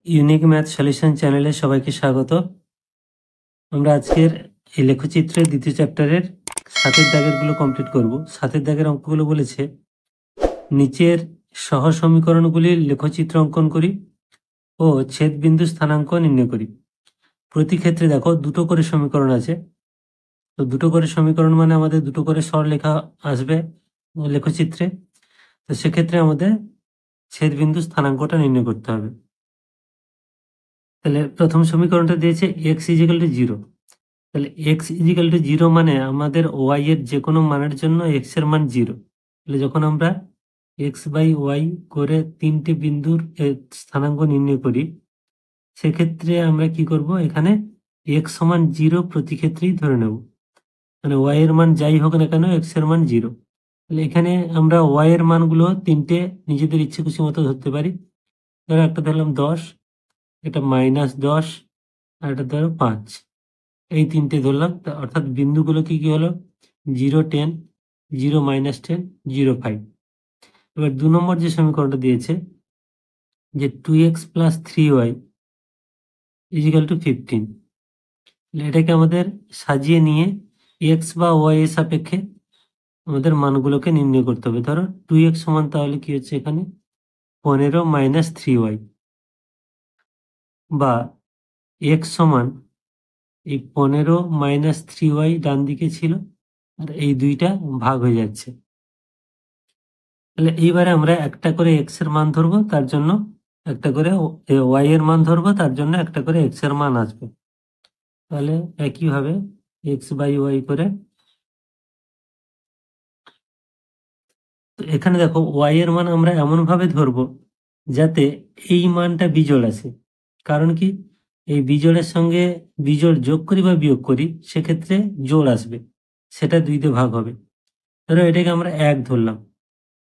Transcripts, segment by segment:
Unique math solution চ্যানেলে সবাইকে স্বাগত। আমরা আজকের এই লেখচিত্রের দ্বিতীয় চ্যাপ্টারের 7 দাগেরগুলো কমপ্লিট করব। 7 দাগের অঙ্কগুলো বলেছে নিচের সহ সমীকরণগুলির লেখচিত্র অঙ্কন করি ও ছেদবিন্দু স্থানাঙ্ক নির্ণয় করি। প্রতি ক্ষেত্রে দেখো দুটো করে সমীকরণ আছে, তো দুটো করে সমীকরণ মানে আমাদের দুটো করে সরলরেখা আসবে লেখচিত্রে। তো সেক্ষেত্রে আমাদের ছেদবিন্দু স্থানাঙ্কটা নির্ণয় করতে হবে। তাহলে প্রথম সমীকরণটা দিয়েছে x = 0। তাহলে x = 0 মানে আমাদের y এর যে কোনো মানের জন্য x এর মান 0। তাহলে যখন আমরা x/y করে তিনটে বিন্দুর স্থানাঙ্ক নির্ণয় করি, সেক্ষেত্রে আমরা কি করব, এখানে x = 0 প্রতি ক্ষেত্রেই ধরে নেব। মানে y এর মান যাই হোক না কেন x এর মান 0। তাহলে এখানে আমরা y এর মানগুলো তিনটে নিজেদের ইচ্ছে খুশি মতো ধরতে পারি। ধরো একটা ধরলাম 10, এটা -10, আর এটা ধরো 5। এই তিনটে ধরলাম, অর্থাৎ বিন্দুগুলো কি কি হলো, 0, 10, 0, -10, 0, 5। এবার 2 নম্বর যে সমীকরণটা দিয়েছে যে 2x + 3y = 15। এটাকে আমাদের সাজিয়ে নিয়ে x বা y এর সাপেক্ষে আমাদের মানগুলোকে নির্ণয় করতে হবে। ধরো 2x সমান তাহলে কি হচ্ছে এখানে 15 - 3y, বা x সমান এই 15 - 3y ডান দিকে ছিল, আর এই দুইটা ভাগ হয়ে যাচ্ছে। তাহলে এইবারে আমরা একটা করে x এর মান ধরবো, তার জন্য একটা করে y এর মান ধরবো, তার জন্য একটা করে x এর মান আসবে। তাহলে একইভাবে x/y করে, তো এখানে দেখো y এর মান আমরা এমন ভাবে ধরবো যাতে এই মানটা বিজোড় আসে। কারণ কি, এই বিজোড়ের সঙ্গে বিজোড় যোগ করি বা বিয়োগ করি, সেক্ষেত্রে জোড় আসবে, সেটা 2 তে ভাগ হবে। ধরো এটাকে আমরা 1 ধরলাম,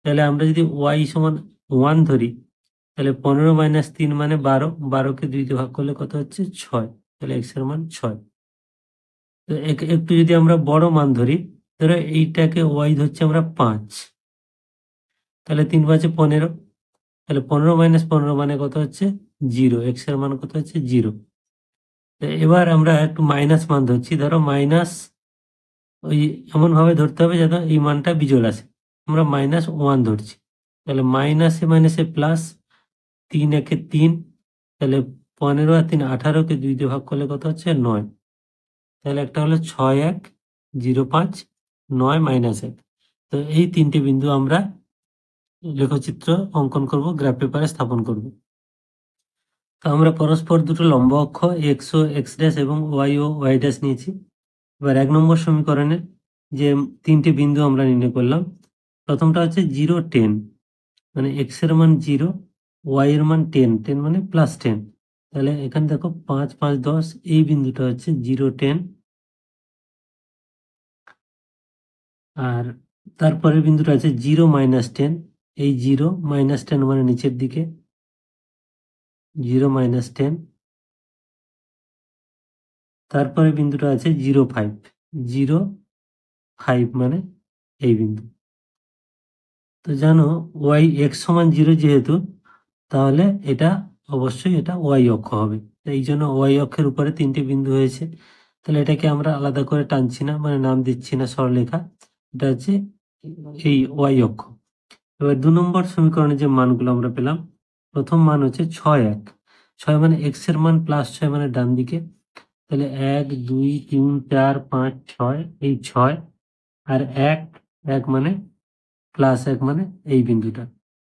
তাহলে আমরা যদি y সমান 1 ধরি, তাহলে 15 - 3 মানে 12, 12কে 2 তে ভাগ করলে কত হচ্ছে 6। তাহলে x এর মান 6। তো একটু যদি আমরা বড় মান ধরি, ধরো এইটাকে y ধরছি আমরা 5, তাহলে 3 × 5 = 15। তাহলে 15 - 15 মানে কত হচ্ছে 0, x এর মান কত হচ্ছে 0। এবার আমরা একটু মাইনাস মান ধরছি, ধরো মাইনাস, ওই এমন ভাবে ধরতে হবে যাতে এই মানটা বিজোড় আসে। আমরা -1 ধরছি, তাহলে মাইনাসে মাইনাসে প্লাস, 3 × 1 = 3, তাহলে 15 আর 3 18কে 2 দিয়ে ভাগ করলে কত হচ্ছে 9। তাহলে একটা হলো 6, 1, 0, 5, 9, -1। তো এই তিনটে বিন্দু আমরা লেখচিত্র অঙ্কন করব, গ্রাফ পেপারে স্থাপন করব। তো আমরা পরস্পর দুটো লম্ব অক্ষ x ও x' এবং y ও y' নিয়েছি। এবার 1 নম্বর সমীকরণে যে তিনটে বিন্দু আমরা নির্ণয় করলাম, প্রথমটা হচ্ছে 0, 10, মানে x এর মান 0, y এর মান 10, 10 মানে +10। তাহলে এখানে দেখো 5, 5, 10, এই বিন্দুটা হচ্ছে 0, 10। আর তারপরের বিন্দুটা আছে 0, -10, এই 0, -10 মানে নিচের দিকে, 0, -10। তারপরে বিন্দুটা আছে 0, 5, 0, 5 মানে এই বিন্দু। তো জানো x সমান 0 যেহেতু, তাহলে এটা অবশ্যই এটা y অক্ষ হবে। এই জন্য y অক্ষের উপরে তিনটে বিন্দু হয়েছে। তাহলে এটাকে আমরা আলাদা করে টানছি না, মানে নাম দিচ্ছি না সরলরেখা, এটা হচ্ছে এই y অক্ষ। এবার 2 নম্বর সমীকরণে যে মানগুলো আমরা পেলাম, প্রথম মান হচ্ছে 6, 1। 6 মানে x এর মান +6 মানে ডান দিকে, তাহলে 1, 2, 3, 4, 5, 6, এই 6, আর 1, 1 মানে +1 মানে এই বিন্দুটা।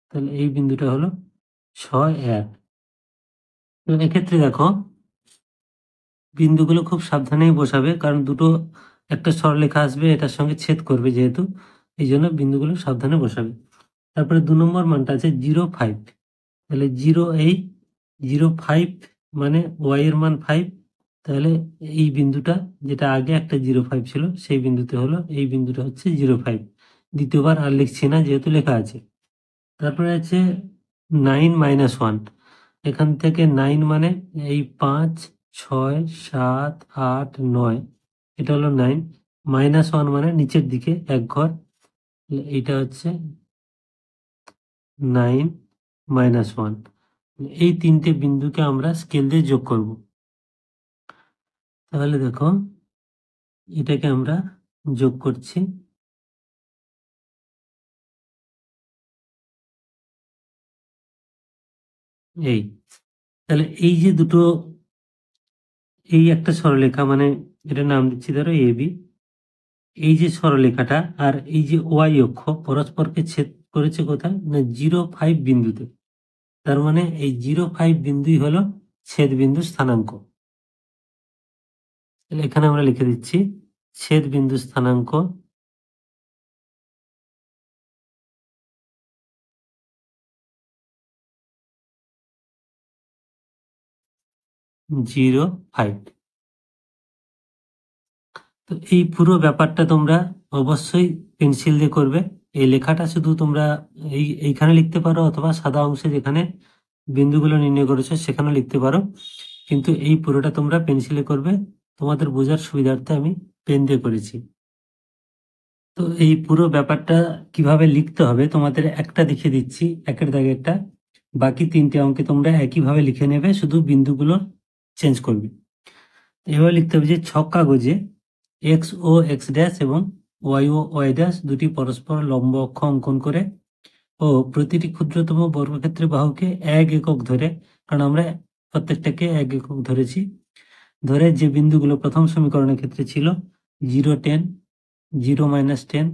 তাহলে এই বিন্দুটা হলো 6, 1। তো এক্ষেত্রে দেখো বিন্দুগুলো খুব সাবধানেই বসাবে, কারণ দুটো একটা সরলরেখা আসবে, এটার সঙ্গে ছেদ করবে যেহেতু, এই জন্য বিন্দুগুলো সাবধানে বসাবে। তারপরে 2 নম্বর মানটা আছে 0, 5। তাহলে 0, 5 মানে y এর মান 5। তাহলে এই বিন্দুটা, যেটা আগে একটা 0, 5 ছিল, সেই বিন্দুতে হলো, এই বিন্দুটা হচ্ছে 0, 5। দ্বিতীয়বার আর লিখছি না যেহেতু লেখা আছে। তারপরে আছে 9, -1। এখান থেকে 9 মানে এই 5, 6, 7, 8, 9, এটা হলো 9। -1 মানে নিচের দিকে এক ঘর, এইটা হচ্ছে 9, - 1। এই তিনটে বিন্দুকে আমরা স্কেল দিয়ে যোগ করব। তাহলে দেখো এটাকে আমরা যোগ করছি। এই তাহলে এই যে দুটো, এই একটা সরলরেখা, মানে এটা নাম দিচ্ছি ধরো এবি, এই যে সরলরেখাটা আর এই যে ওয়াই অক্ষ পরস্পরকে ছেদ করেছে কোথায় না 0,5 বিন্দুতে। তার মানে এই 0,5 বিন্দুই হলো ছেদ বিন্দু স্থানাঙ্ক। তাহলে এখানে আমরা লিখে দিচ্ছি ছেদ বিন্দু স্থানাঙ্ক 0,5। তো এই পুরো ব্যাপারটা তোমরা অবশ্যই পেন্সিল দিয়ে করবে। এই লেখাটা শুধু তোমরা এইখানে লিখতে পারো, অথবা সাদা অংশে যেখানে বিন্দুগুলো নির্ণয় করেছো সেখানে লিখতে পারো, কিন্তু এই পুরোটা তোমরা পেন্সিলে করবে। তোমাদের বোঝার সুবিধার্থে আমি পেন দিয়ে করেছি। তো এই পুরো ব্যাপারটা কিভাবে লিখতে হবে তোমাদের একটা দেখিয়ে দিচ্ছি, একের দাগে একটা। বাকি তিনটে অঙ্কে তোমরা একইভাবে লিখে নেবে, শুধু বিন্দুগুলো চেঞ্জ করবে। এভাবে লিখতে হবে যে ছক কাগজে এক্স ও এক্স ড্যাশ এবং ওয়াই ও ওয়াই ড্যাশ দুটি পরস্পর লম্ব অক্ষ অঙ্কন করে ও প্রতিটি ক্ষুদ্রতম বর্গক্ষেত্রের বাহুকে 1 একক ধরে, কারণ আমরা প্রত্যেকটাকে 1 একক ধরেছি, ধরে যে বিন্দুগুলো প্রথম সমীকরণের ক্ষেত্রে ছিল 0, 10, 0, -10,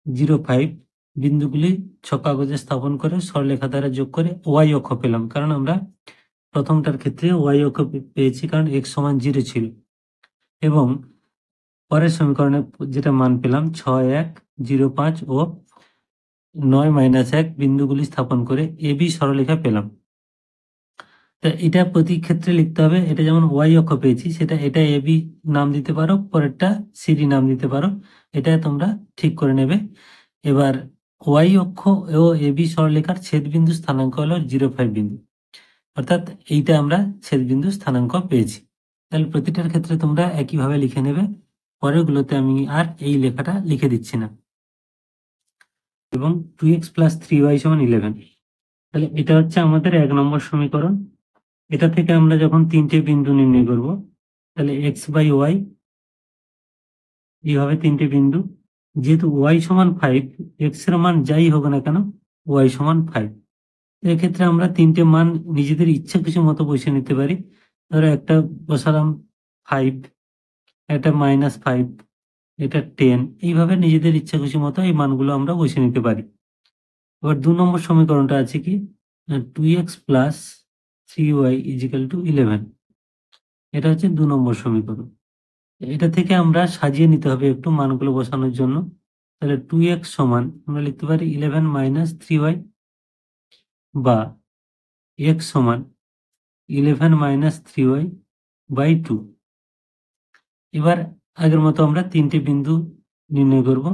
0,5 বিন্দুগুলি ছক কাগজে স্থাপন করে সরলরেখা দ্বারা যোগ করে ওয়াই অক্ষ পেলাম। কারণ আমরা প্রথমটার ক্ষেত্রে ওয়াই অক্ষ পেয়েছি কারণ x সমান 0 ছিল। এবং পরের সমীকরণে যেটা মান পেলাম 6, 1, 0,5 ও 9, -1 বিন্দুগুলি স্থাপন করে এবি সরলরেখা পেলাম। তা এটা প্রতি ক্ষেত্রে লিখতে হবে। এটা যেমন ওয়াই অক্ষ পেয়েছি, এটা এবি নাম দিতে পারো, পরেরটা সিডি নাম দিতে পারো, এটা তোমরা ঠিক করে নেবে। এবার ওয়াই অক্ষ ও এবি সরলরেখার ছেদবিন্দু স্থানাঙ্ক হলো 0,5 বিন্দু, অর্থাৎ এইটা আমরা ছেদবিন্দু স্থানাঙ্ক পেয়েছি। তাহলে প্রতিটার ক্ষেত্রে তোমরা একইভাবে লিখে নেবে। পরেরগুলোতে আমি আর এই লেখাটা লিখে দিচ্ছি না। এবং 2x + 3y = 11। তাহলে এটা হচ্ছে আমাদের 1 নম্বর সমীকরণ। এটা থেকে আমরা যখন তিনটে বিন্দু নির্ণয় করব, তাহলে x/y এইভাবে তিনটে বিন্দু, যেহেতু y সমান 5, x এর মান যাই হোক না কেন y সমান 5, এক্ষেত্রে আমরা তিনটে মান নিজেদের ইচ্ছা খুশি মতো বসিয়ে নিতে পারি। ধরো একটা বসালাম 5, একটা -5, এটা 10, এইভাবে নিজেদের ইচ্ছা খুশি মতো এই মানগুলো আমরা বসিয়ে নিতে পারি। এবার 2 নম্বর সমীকরণটা আছে কি, 2x + 3y = 11। এটা হচ্ছে 2 নম্বর সমীকরণ। এটা থেকে আমরা সাজিয়ে নিতে হবে একটু মানগুলো বসানোর জন্য। তাহলে 2x সমান আমরা লিখতে পারি 11 - 3y, বা x সমান 11 - 3y/2। এবার আগের মতো আমরা তিনটে বিন্দু নির্ণয় করব।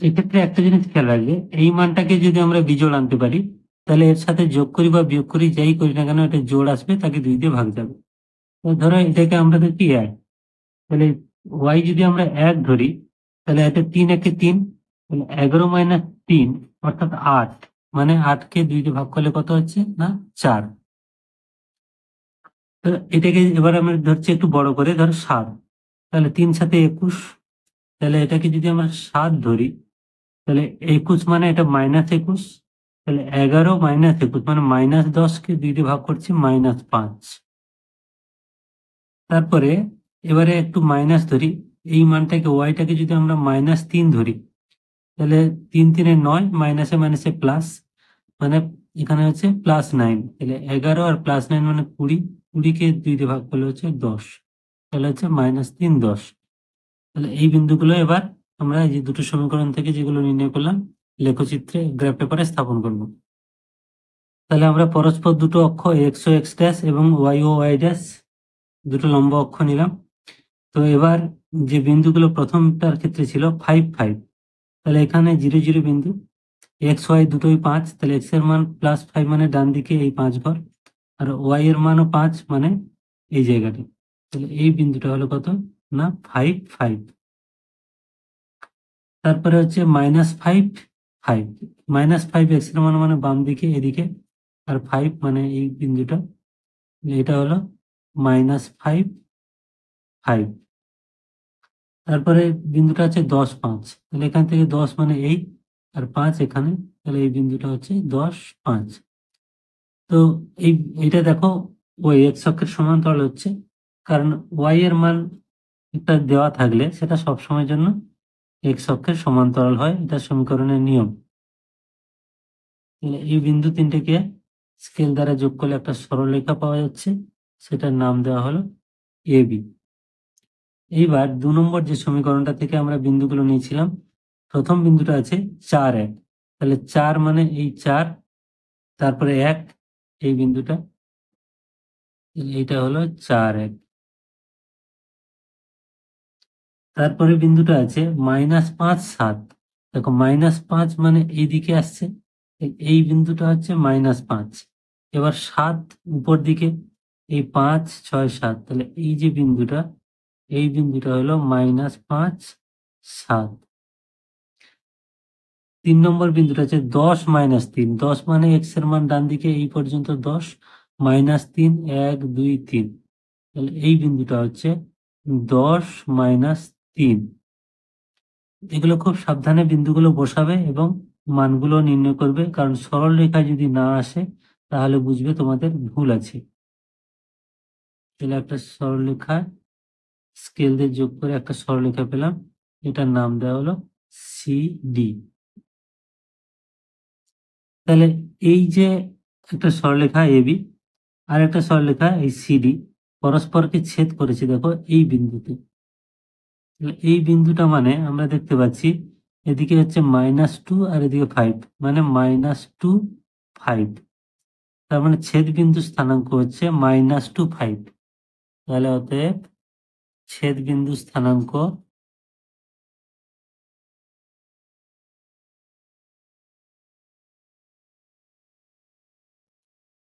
এক্ষেত্রে একটা জিনিস খেয়াল রাখবে, এই মানটাকে যদি আমরা বিজোড় আনতে পারি, তাহলে এর সাথে যোগ করি বা বিয়োগ করি, যাই করি না কেন, এটা জোড় আসবে, তাকে 2 দিয়ে ভাগ যাবে। তো ধরো এটাকে আমরা ধরছি 1, তাহলে y যদি আমরা 1 ধরি, তাহলে এটা 3 একে 3, তাহলে 11 - 3 অর্থাৎ 8, মানে 8কে 2 দিয়ে ভাগ করলে কত হচ্ছে না 4। তো এটাকে এবার আমরা ধরছি একটু বড় করে, ধরো 7, তাহলে 3 × 7 = 21, তাহলে এটাকে যদি আমরা 7 ধরি, তাহলে 21 মানে এটা -21, তাহলে 11 - 21 মানে -10কে 2 দিয়ে ভাগ করছি -5। তারপরে এবারে একটু মাইনাস ধরি, এই মানটাকে ওয়াইটাকে যদি আমরা -3 ধরি, তাহলে 3 × 3 = 9, মাইনাসে মাইনাসে প্লাস, মানে এখানে হচ্ছে +9, তাহলে 11 আর +9 মানে 20, 20কে 2 দিয়ে ভাগ করলে হচ্ছে 10, তাহলে হচ্ছে -3, 10। তাহলে এই বিন্দুগুলো এবার আমরা এই যে দুটো সমীকরণ থেকে যেগুলো নির্ণয় করলাম লেখচিত্রে গ্রাফ পেপারে স্থাপন করব। তাহলে আমরা পরস্পর দুটো অক্ষ x ও x ড্যাশ এবং y ও y ড্যাশ দুটো লম্ব অক্ষ নিলাম। তো এবার যে বিন্দুগুলো প্রথমটার ক্ষেত্রে ছিল 5, 5, তাহলে এখানে 0, 0 বিন্দু, x y দুটোই 5, তাহলে x এর মান +5 মানে ডান দিকে এই 5 ঘর, আর y এর মানও 5 মানে এই জায়গাটা। তাহলে এই বিন্দুটা হলো কত না 5, 5। তারপরে হচ্ছে -5, 5, -5 x এর মান মানে বাম দিকে এদিকে, আর 5 মানে এই বিন্দুটা, এটা হলো -5, 5। তারপরে বিন্দুটা আছে 10, 5, তাহলে এখান থেকে 10 মানে এই, আর 5 এখানে, তাহলে এই বিন্দুটা হচ্ছে 10, 5। তো এই এটা দেখো ওই এক্স অক্ষের সমান্তরাল হচ্ছে, কারণ ওয়াই এর মান একটা দেওয়া থাকলে সেটা সব সময়ের জন্য এক্স অক্ষের সমান্তরাল হয়, এটা সমীকরণের নিয়ম। তাহলে এই বিন্দু তিনটেকে স্কেল দ্বারা যোগ করলে একটা সরলরেখা পাওয়া যাচ্ছে, সেটার নাম দেওয়া হলো এবি। এইবার 2 নম্বর যে সমীকরণটা থেকে আমরা বিন্দুগুলো নিয়েছিলাম, প্রথম বিন্দুটা আছে 4, 1, তাহলে 4 মানে এই 4, তারপরে 1, এই বিন্দুটা, এইটা হলো 4, 1। তারপরে বিন্দুটা আছে -5, 7, দেখো -5 মানে এইদিকে আসছে, এই বিন্দুটা হচ্ছে -5। এবার 7 উপর দিকে, এই 5, 6, 7, তাহলে এই যে বিন্দুটা, এই বিন্দুটা হলো -5, 7। 3 নম্বর বিন্দুটা আছে 10, -3, 10 মানে এক্স এর মান ডান দিকে এই পর্যন্ত 10, -3, 1, 2, 3, তাহলে এই বিন্দুটা হচ্ছে 10, -3। এগুলো খুব সাবধানে বিন্দুগুলো বসাবে এবং মানগুলো নির্ণয় করবে, কারণ সরল রেখায় যদি না আসে তাহলে বুঝবে তোমাদের ভুল আছে। তাহলে একটা সরলরেখা স্কেল দিয়ে যোগ করে একটা সরলরেখা পেলাম, এটার নাম দেওয়া হলো সিডি। তাহলে এই যে একটা সরলরেখা এবি আর একটা সরলরেখা এই সিডি পরস্পরকে ছেদ করেছে দেখো এই বিন্দুতে। তাহলে এই বিন্দুটা মানে আমরা দেখতে পাচ্ছি এদিকে হচ্ছে -2 আর এদিকে 5, মানে -2, 5, তার মানে ছেদ বিন্দু স্থানাঙ্ক হচ্ছে -2, 5। তাহলে অতএব ছেদ বিন্দু স্থানাঙ্ক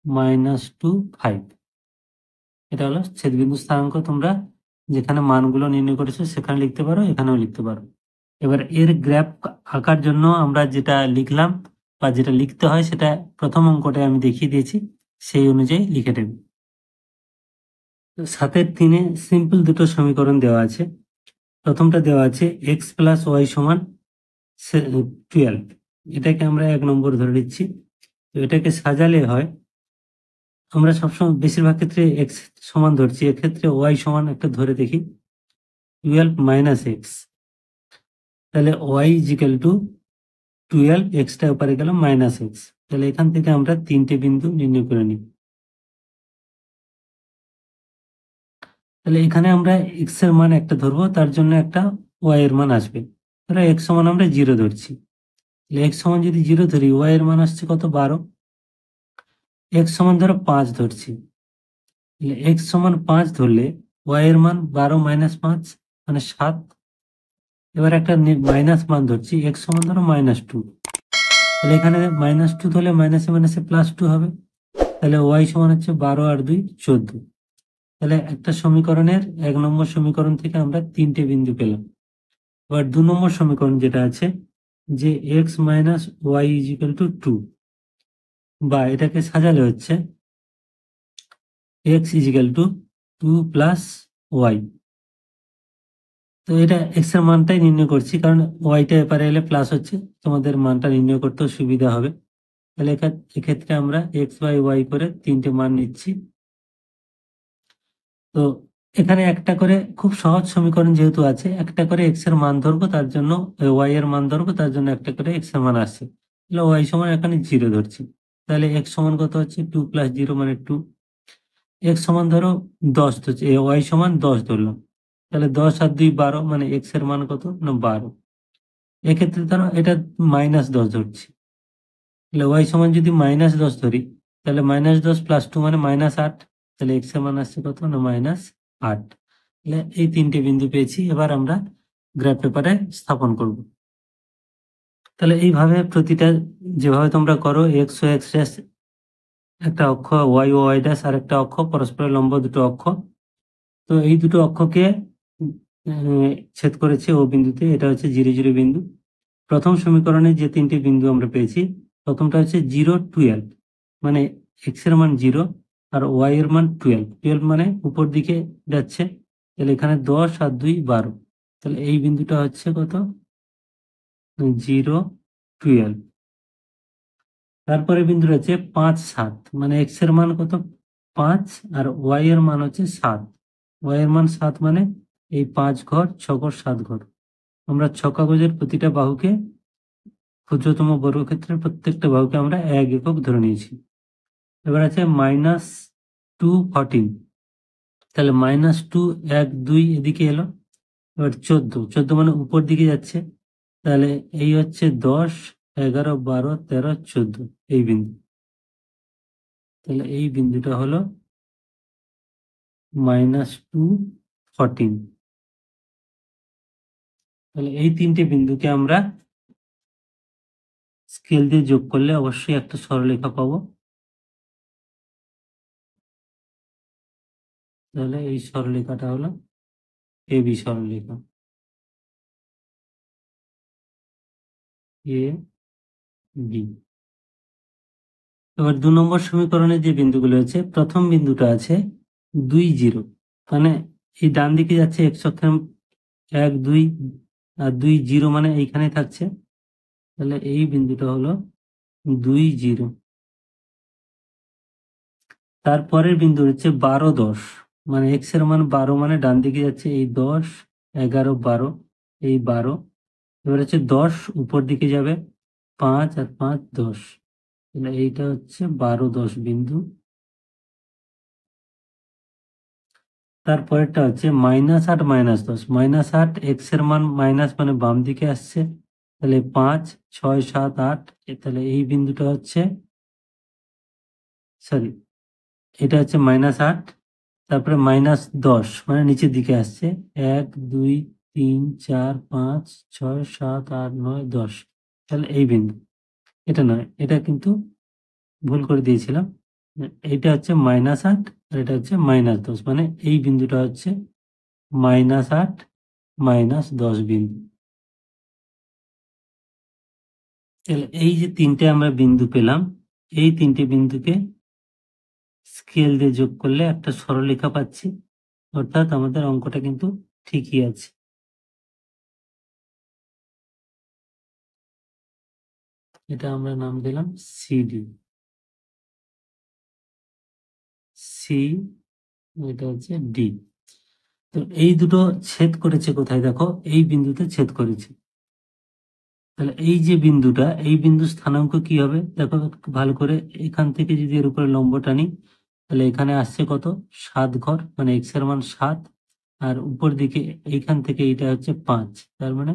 -2, 5, এটা হলো ছেদ বিন্দু স্থানাঙ্ক। তোমরা যেখানে মানগুলো নির্ণয় করেছো সেখানে লিখতে পারো, এখানেও লিখতে পারো। এবার এর গ্রাফ আঁকার জন্য আমরা যেটা লিখলাম বা যেটা লিখতে হয় সেটা প্রথম অঙ্কটায় আমি দেখিয়ে দিয়েছি, সেই অনুযায়ী লিখে দেবে। 7-এর 3-এ সিম্পল দুটো সমীকরণ দেওয়া আছে। প্রথমটা দেওয়া আছে x + y = 12, এটাকে আমরা 1 নম্বর ধরে নিচ্ছি। তো এটাকে সাজালে হয়, আমরা সবসময় বেশিরভাগ ক্ষেত্রে x সমান ধরছি, এক্ষেত্রে y সমান একটা ধরে দেখি 12 - x, তাহলে y = 12, এক্সটা উপরে গেল -x। তাহলে এখান থেকে আমরা 3টে বিন্দু নির্ণয় করে নিই। তাহলে এখানে আমরা x এর মান একটা ধরবো, তার জন্য একটা y এর মান আসবে। ধরো x সমান আমরা 0 ধরছি, তাহলে x সমান যদি 0 ধরি, y এর মান আসছে কত, 12। x সমান ধরো 5 ধরছি, তাহলে x সমান 5 ধরলে y এর মান 12 - 5 মানে 7। এবার একটা মাইনাস মান ধরছি, x সমান ধরো -2, তাহলে এখানে -2 ধরলে মাইনাসে মাইনাসে +2 হবে, তাহলে y সমান হচ্ছে 12 আর 2, 14। তাহলে একটা সমীকরণের 1 নম্বর সমীকরণ থেকে আমরা 3টে বিন্দু পেলাম। এবার 2 নম্বর সমীকরণ যেটা আছে যে x - y = 2, বা এটাকে সাজালে হচ্ছে x = 2 + y। তো এটা x এর মানটাই নির্ণয় করছি, কারণ ওয়াইটা এপারে এলে প্লাস হচ্ছে, তোমাদের মানটা নির্ণয় করতেও সুবিধা হবে। তাহলে এক্ষেত্রে আমরা x/y করে 3টে মান নিচ্ছি। তো এখানে একটা করে খুব সহজ সমীকরণ যেহেতু আছে, একটা করে x এর মান ধরবো, তার জন্য y এর মান ধরবো, তার জন্য একটা করে x এর মান আসছে। তাহলে y সমান এখানে 0 ধরছি, তাহলে x সমান কত হচ্ছে 2 + 0 মানে 2। x সমান ধরো 10 ধরছি, y সমান 10 ধরলাম, তাহলে 10 আর 2, 12, মানে x এর মান কত না 12। এক্ষেত্রে ধরো এটা -10 ধরছি, তাহলে y সমান যদি -10 ধরি, তাহলে -10 + 2 মানে -8, তাহলে x এর মান আসছে কত না -8। তাহলে এই 3টে বিন্দু পেয়েছি। এবার আমরা গ্রাফ পেপারে স্থাপন করব। তাহলে এইভাবে প্রতিটা যেভাবে তোমরা করো, x ও x' একটা অক্ষ, y ও y' আর একটা অক্ষ, পরস্পরের লম্ব দুটো অক্ষ। তো এই দুটো অক্ষকে ছেদ করেছে ও বিন্দুতে, এটা হচ্ছে 0, 0 বিন্দু। প্রথম সমীকরণে যে তিনটি বিন্দু আমরা পেয়েছি, প্রথমটা হচ্ছে 0, 12, মানে এক্স এর মান 0 আর ওয়াই এর মান 12, 12 মানে উপর দিকে যাচ্ছে, তাহলে এখানে 10 আর 2 12, তাহলে এই বিন্দুটা হচ্ছে কত, 0, 12। তারপরে বিন্দু রয়েছে 5, 7, মানে এক্স এর মান কত, 5 আর ওয়াই এর মান হচ্ছে 7, ওয়াই এর মান 7 মানে এই 5 ঘর 6 ঘর 7 ঘর, আমরা 6 কাগজের প্রতিটা বাহুকে, ক্ষুদ্রতম বর্গক্ষেত্রের প্রত্যেকটা বাহুকে আমরা 1 একক ধরে নিয়েছি। এবার আছে -2, 14, তাহলে -2, 1, 2 এদিকে এলো। এবার 14 মানে উপর দিকে যাচ্ছে, তাহলে এই হচ্ছে 10, 11, 12, 13, 14, এই বিন্দু, তাহলে এই বিন্দুটা হলো -2, 14। তাহলে এই তিনটে বিন্দুকে আমরা স্কেল দিয়ে যোগ করলে অবশ্যই একটা সরলরেখা পাবো। তাহলে এই সরলরেখাটা হলো এবি সরলরেখা, এ বি। এবার 2 নম্বর সমীকরণে যে বিন্দুগুলো আছে, প্রথম বিন্দুটা আছে 2, 0, মানে এই ডান দিকে যাচ্ছে এক্স অক্ষের 1, 2 আর 2, 0 মানে এইখানে থাকছে, তাহলে এই বিন্দুটা হলো 2, 0। তারপরের বিন্দু হচ্ছে 12, 10, মানে এক্স এর মান 12 মানে ডান দিকে যাচ্ছে এই 10, 11, 12, এই 12। এবার হচ্ছে 10 উপর দিকে যাবে, 5 আর 5, 10, তাহলে এইটা হচ্ছে 12, 10 বিন্দু। তারপরেরটা হচ্ছে -8, -10, -8 এক্স এর মান মাইনাস মানে বাম দিকে আসছে, তাহলে 5, 6, 7, 8, তাহলে এই বিন্দুটা হচ্ছে, সরি, এটা হচ্ছে -8, তারপরে -10 মানে নিচের দিকে আসছে, 1, 2, 3, 4, 5, 6, 7, 8, 9, 10, তাহলে এই বিন্দু, এটা নয়, এটা কিন্তু ভুল করে দিয়েছিলাম, এইটা হচ্ছে -8 আর এটা হচ্ছে -10, মানে এই বিন্দুটা হচ্ছে -8, -10 বিন্দু। তাহলে এই যে তিনটে আমরা বিন্দু পেলাম, এই তিনটে বিন্দুকে স্কেল দিয়ে যোগ করলে একটা সরলরেখা পাচ্ছি, অর্থাৎ আমাদের অঙ্কটা কিন্তু ঠিকই আছে। এটা আমরা নাম দিলাম সিডি, সি, এটা হচ্ছে ডি। তো এই দুটো ছেদ করেছে কোথায়, দেখো এই বিন্দুতে ছেদ করেছে, তাহলে এই যে বিন্দুটা, এই বিন্দু স্থানাঙ্ক কি হবে দেখো ভালো করে, এখান থেকে যদি এর উপরে লম্ব টানি, তাহলে এখানে আসছে কত, 7 ঘর, মানে এক্স এর মান 7, আর উপর দিকে এইখান থেকে এইটা হচ্ছে 5, তার মানে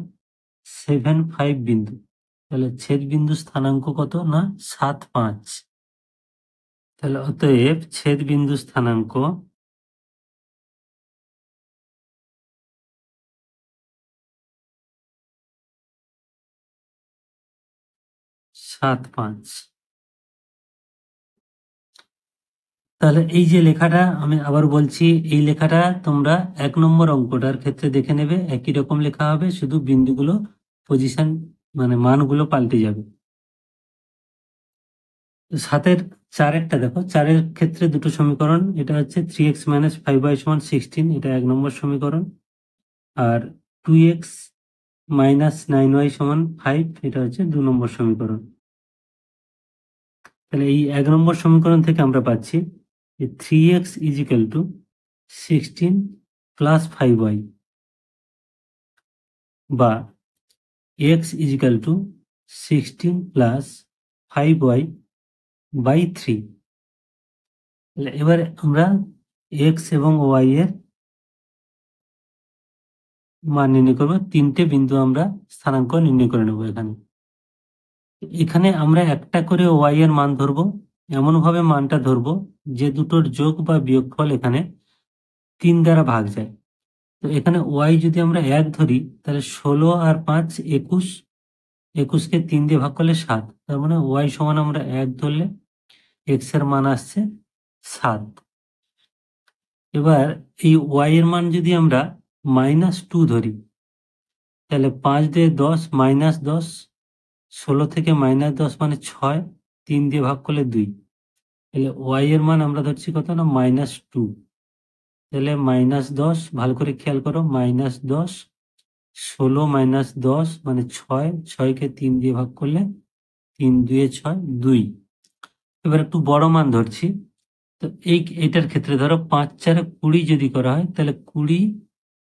7, 5 বিন্দু, তাহলে ছেদ বিন্দু স্থানাঙ্ক কত না 7, 5, তাহলে অতএব ছেদ বিন্দু স্থানাঙ্ক 7, 5। তাহলে এই যে লেখাটা আমি আবার বলছি, এই লেখাটা তোমরা 1 নম্বর অঙ্কটার ক্ষেত্রে দেখে নেবে, একই রকম লেখা হবে, শুধু বিন্দুগুলো পজিশন মানে মানগুলো পাল্টে যাবে। সাতের 4-এরটা দেখো, 4-এর ক্ষেত্রে দুটো সমীকরণ, এটা হচ্ছে 3x - 5y = 16, এটা 1 নম্বর সমীকরণ, আর 2x - 9y = 5, এটা হচ্ছে 2 নম্বর সমীকরণ। তাহলে এই 1 নম্বর সমীকরণ থেকে আমরা পাচ্ছি যে 3x = 16 + 5y, বা x = 16 + 5y / 3। তাহলে এবারে আমরা x এবং y এর মান নির্ণয় করবো, তিনটে বিন্দু আমরা স্থানাঙ্ক নির্ণয় করে নেবো। এখানে আমরা একটা করে y এর মান ধরবো, এমন ভাবে মানটা ধরবো যে দুটোর যোগ বা বিয়োগফল এখানে 3 দ্বারা ভাগ যায়। তো এখানে y যদি আমরা 1 ধরি, তাহলে 16 আর 5 21, 21কে 3 দিয়ে ভাগ করলে 7, তার মানে y সমান আমরা 1 ধরলে x এর মান আসছে 7। এবার এই y এর মান যদি আমরা -2 ধরি, তাহলে 5 দিয়ে 10 -10, 16 থেকে -10 মানে 6, 3 দিয়ে ভাগ করলে 2। তাহলে ওয়াই এর মান আমরা ধরছি কত না -2। তাহলে -10, ভালো করে খেয়াল করো, -10, 16 -10 মানে 6, 6কে 3 দিয়ে ভাগ করলে 3 2 6, 2। এবার একটু বড় মান ধরছি। তো এইটার ক্ষেত্রে ধরো 5 4 20 যদি করা হয়, তাহলে 20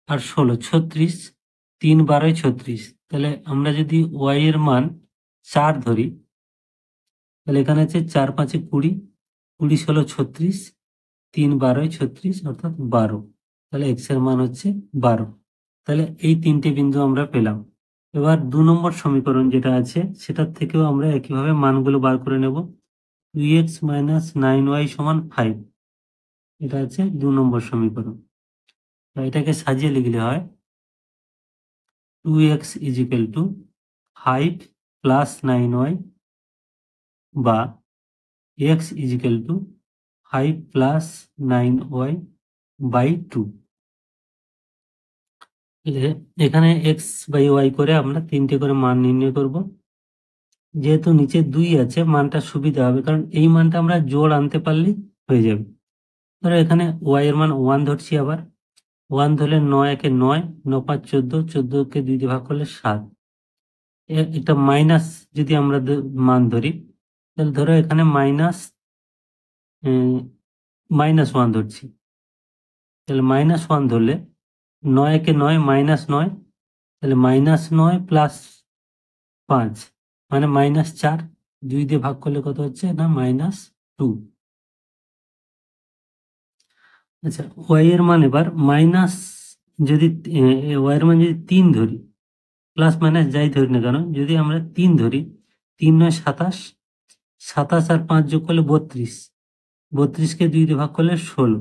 আর 16 36, 3 12 36। তাহলে আমরা যদি ওয়াই এর মান 4 ধরি, তাহলে এখানে আছে 4 5 20, 20 16 36, 3 12 36 অর্থাৎ 12। তাহলে এক্স এর মান হচ্ছে 12। তাহলে এই তিনটে বিন্দু আমরা পেলাম। এবার 2 নম্বর সমীকরণ যেটা আছে সেটার থেকেও আমরা একইভাবে মানগুলো বার করে নেব। 2x - 9y = 5। এটা আছে 2 নম্বর সমীকরণ। তো এটাকে সাজিয়ে লিখলে হয় 2x = 5 + 9y, বা x = 5 + 9y / 2। এখানে x/y করে আমরা 3টে করে মান নির্ণয় করব। যেহেতু নিচে 2 আছে, মানটা সুবিধা হবে, কারণ এই মানটা আমরা জোড় আনতে পারলেই হয়ে যাবে। ধরো এখানে y এর মান 1 ধরছি, আবার 1 ধরলে 9 একে 9, 9 5 14, 14কে 2 দিয়ে ভাগ করলে 7। একটা মাইনাস যদি আমরা মান ধরি, তাহলে ধরো এখানে -1 ধরছি। তাহলে -1 ধরলে 9 একে 9, -9, তাহলে -9 + 5 মানে -4। 2 দিয়ে ভাগ করলে কত হচ্ছে না -2। আচ্ছা, ওয়াই এর মান এবার যদি ওয়াই এর মান যদি 3 ধরি, প্লাস মাইনাস যাই ধরি না কেন, যদি আমরা 3 ধরি, 3 9 27, 27 আর 5 যোগ করলে 32, 32কে 2 দিয়ে ভাগ করলে 16।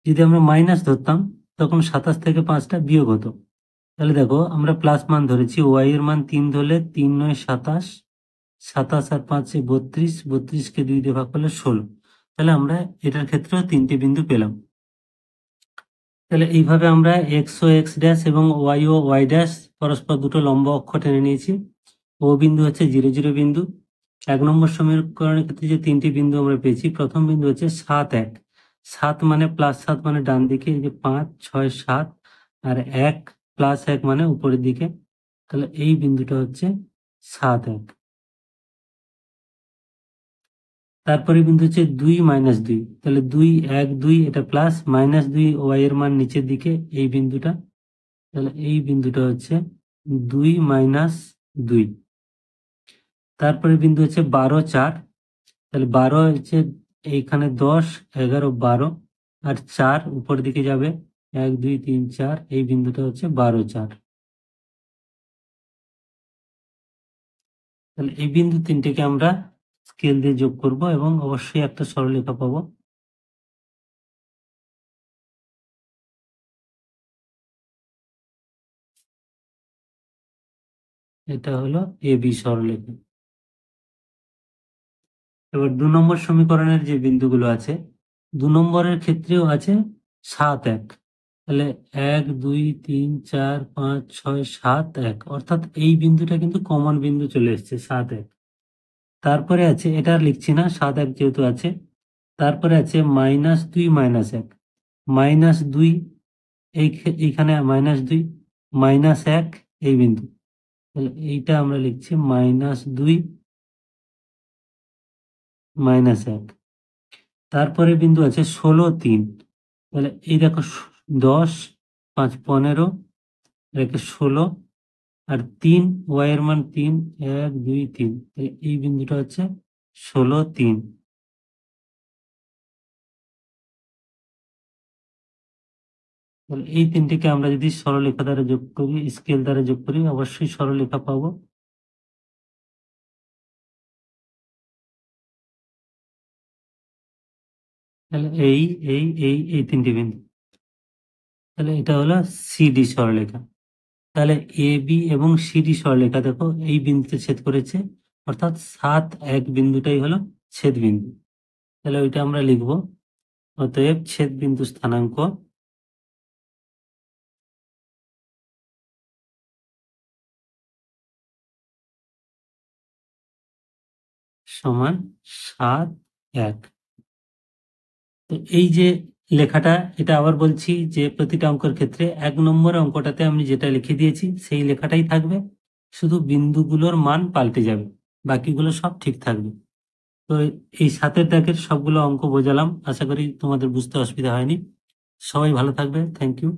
যদি আমরা মাইনাস ধরতাম, তখন 27 থেকে 5টা বিয়োগ হতো। তাহলে দেখো, আমরা প্লাস মান ধরেছি, ওয়াই এর মান 3 ধরলে 3 9 27, 27 আর 5 32, 32কে 2 দিয়ে ভাগ করলে 16। তাহলে আমরা এটার ক্ষেত্রেও 3টে বিন্দু পেলাম। তাহলে এইভাবে আমরা এক্স ও এক্স ড্যাশ এবং ওয়াই ও ওয়াই ড্যাশ পরস্পর দুটো লম্ব অক্ষ টেনে নিয়েছি। ও বিন্দু হচ্ছে 0 0 বিন্দু। 1 নম্বর সমীকরণের ক্ষেত্রে যে 3টি বিন্দু আমরা পেয়েছি, প্রথম বিন্দু হচ্ছে 7 1। 7 মানে +7 মানে ডান দিকে, এই যে 5 6 7, আর 1 +1 মানে উপরের দিকে। তাহলে এই বিন্দুটা হচ্ছে 7 1। তারপরে বিন্দু হচ্ছে 2 -2। তাহলে 2 1 2, এটা প্লাস, -2 ওয়াই এর মান নিচের দিকে, এই বিন্দুটা। তাহলে এই বিন্দুটা হচ্ছে 2 -2। তারপরে বিন্দু হচ্ছে 12 4। তাহলে 12 হচ্ছে এইখানে 10 11 12, আর 4 উপর দিকে যাবে, 1 2 3 4, এই বিন্দুটা হচ্ছে 12 4। তাহলে এই বিন্দু তিনটেকে আমরা স্কেল দিয়ে যোগ করব এবং অবশ্যই একটা সরলরেখা পাবো। এটা হলো এবি সরলরেখা। এবার 2 নম্বর সমীকরণের যে বিন্দুগুলো আছে, 2 নম্বরের ক্ষেত্রেও আছে 7 1। তাহলে 1 2 3 4 5 6 7 1, অর্থাৎ এই বিন্দুটা কিন্তু কমন বিন্দু চলে এসেছে 7 1। তারপরে আছে, এটা আর লিখছি না, 7 1 যেহেতু আছে। তারপরে আছে -2 -1, -2 এইখানে -2, -1 এই বিন্দু। তাহলে এইটা আমরা লিখছি -2 -1। তারপরে বিন্দু আছে 16 3। তাহলে এই দেখো, 10 5 15, রেখে 16, আর 3 ওয়াই এর মান 3 1 2 3। তাহলে এই বিন্দুটা হচ্ছে 16 3। তাহলে এই তিনটিকে আমরা যদি সরলরেখা দ্বারা যোগ করি, স্কেল দ্বারা যোগ করি, অবশ্যই সরলরেখা পাবো। তাহলে এই তিনটি বিন্দু, তাহলে এটা হলো সিডি সরলরেখা। তাহলে এ বি এবং সিডি সরলরেখা দেখো এই বিন্দুতে ছেদ করেছে, অর্থাৎ 7 1 বিন্দুটাই হলো ছেদ বিন্দু। তাহলে ওইটা আমরা লিখবো, অতএব ছেদ বিন্দু স্থানাঙ্ক সমান 7 1। তো এই যে লেখাটা, এটা আবার বলছি যে প্রতিটা অঙ্কের ক্ষেত্রে 1 নম্বর অঙ্কটাতে আমি যেটা লিখে দিয়েছি সেই লেখাটাই থাকবে, শুধু বিন্দুগুলোর মান পাল্টে যাবে, বাকিগুলো সব ঠিক থাকবে। তো এই 7 দাগের সবগুলো অঙ্ক বোঝালাম, আশা করি তোমাদের বুঝতে অসুবিধা হয়নি। সবাই ভালো থাকবে, থ্যাংক ইউ।